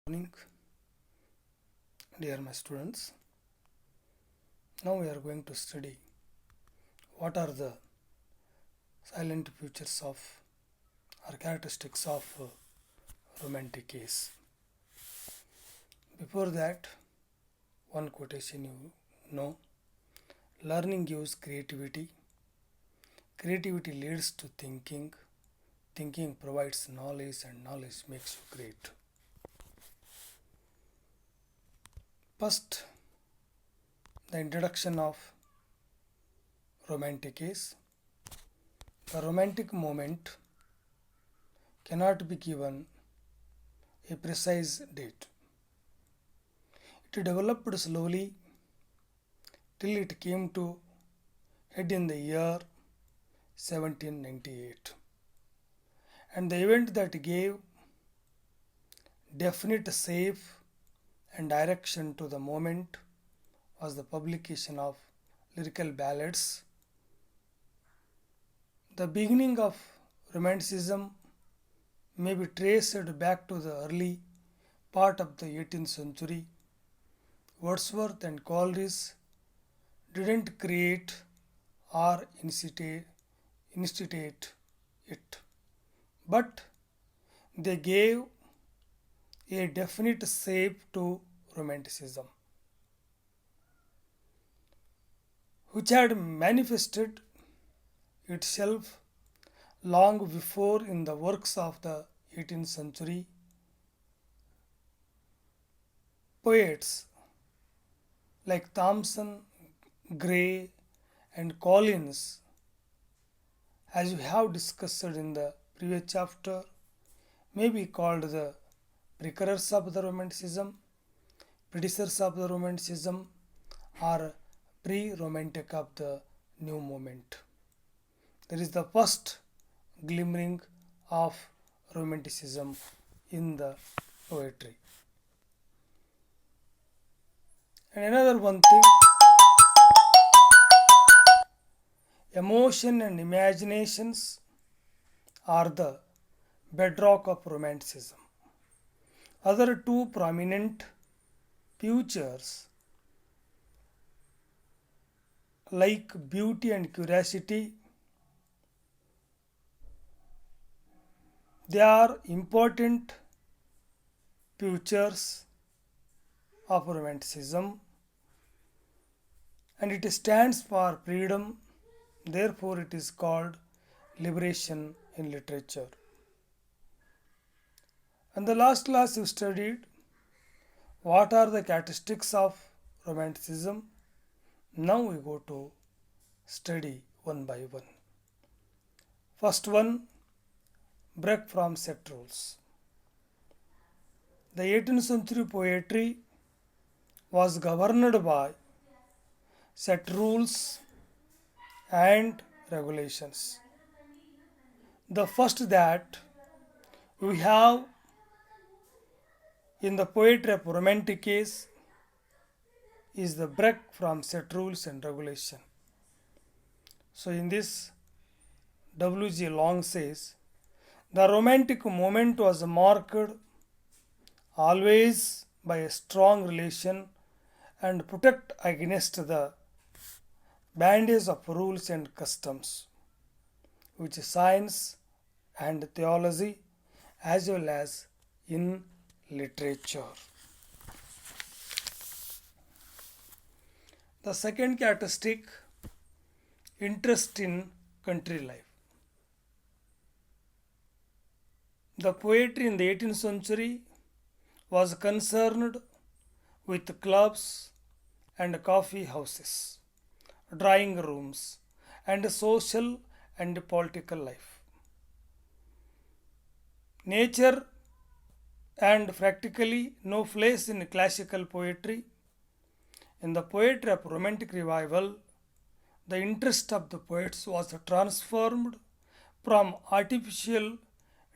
Morning, dear my students. Now we are going to study what are the silent features of or characteristics of romantic case. Before that, one quotation you know: learning gives creativity, creativity leads to thinking, thinking provides knowledge, and knowledge makes you great. First, the introduction of romantic is the romantic moment cannot be given a precise date. It developed slowly till it came to head in the year 1798, and the event that gave definite shape and direction to the moment was the publication of lyrical ballads. The beginning of Romanticism may be traced back to the early part of the 18th century. Wordsworth and Coleridge didn't create or instigate it, but they gave a definite shape to Romanticism, which had manifested itself long before in the works of the 18th century poets like Thomson, Gray, and Collins, as we have discussed in the previous chapter, may be called the precursors of the Romanticism, predecessors of the Romanticism, or pre-Romantic of the new movement. There is the first glimmering of Romanticism in the poetry. And another one thing, emotion and imaginations are the bedrock of Romanticism. Other two prominent features like beauty and curiosity, they are important features of Romanticism, and it stands for freedom. Therefore, it is called liberation in literature. And the last class you studied what are the characteristics of Romanticism. Now we go to study one by one. First one, break from set rules. The 18th century poetry was governed by set rules and regulations. The first that we have in the poetry of romantic case is the break from set rules and regulation. So in this, W.G. Long says, the romantic moment was marked always by a strong relation and protect against the bandage of rules and customs, which is science and theology as well as in literature. The second characteristic, interest in country life. The poetry in the 18th century was concerned with clubs and coffee houses, drawing rooms, and social and political life. Nature and practically no place in classical poetry. In the poetry of Romantic Revival, the interest of the poets was transformed from artificial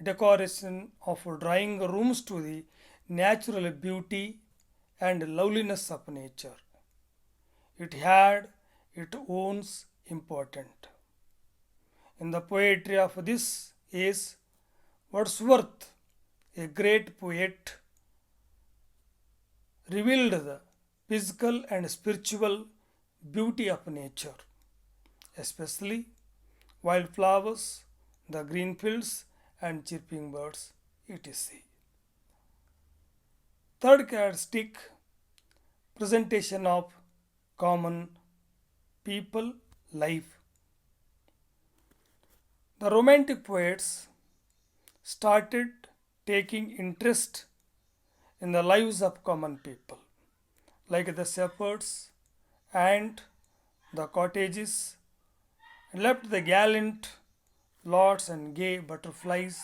decoration of drawing rooms to the natural beauty and loveliness of nature. It had its own importance. In the poetry of this age, Wordsworth, a great poet, revealed the physical and spiritual beauty of nature, especially wildflowers, the green fields, and chirping birds, etc. Third characteristic, presentation of common people life. The Romantic poets started taking interest in the lives of common people, like the shepherds and the cottages, and left the gallant lords and gay butterflies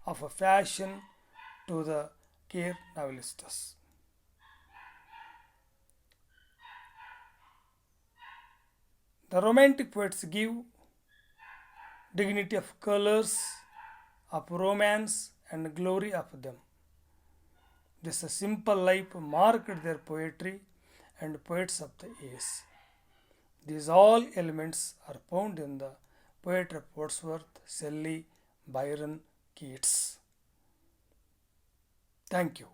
of a fashion to the care novelistas. The Romantic poets give dignity of colors, of romance, and glory of them. This simple life marked their poetry and poets of the age. These all elements are found in the poetry of Wordsworth, Shelley, Byron, Keats. Thank you.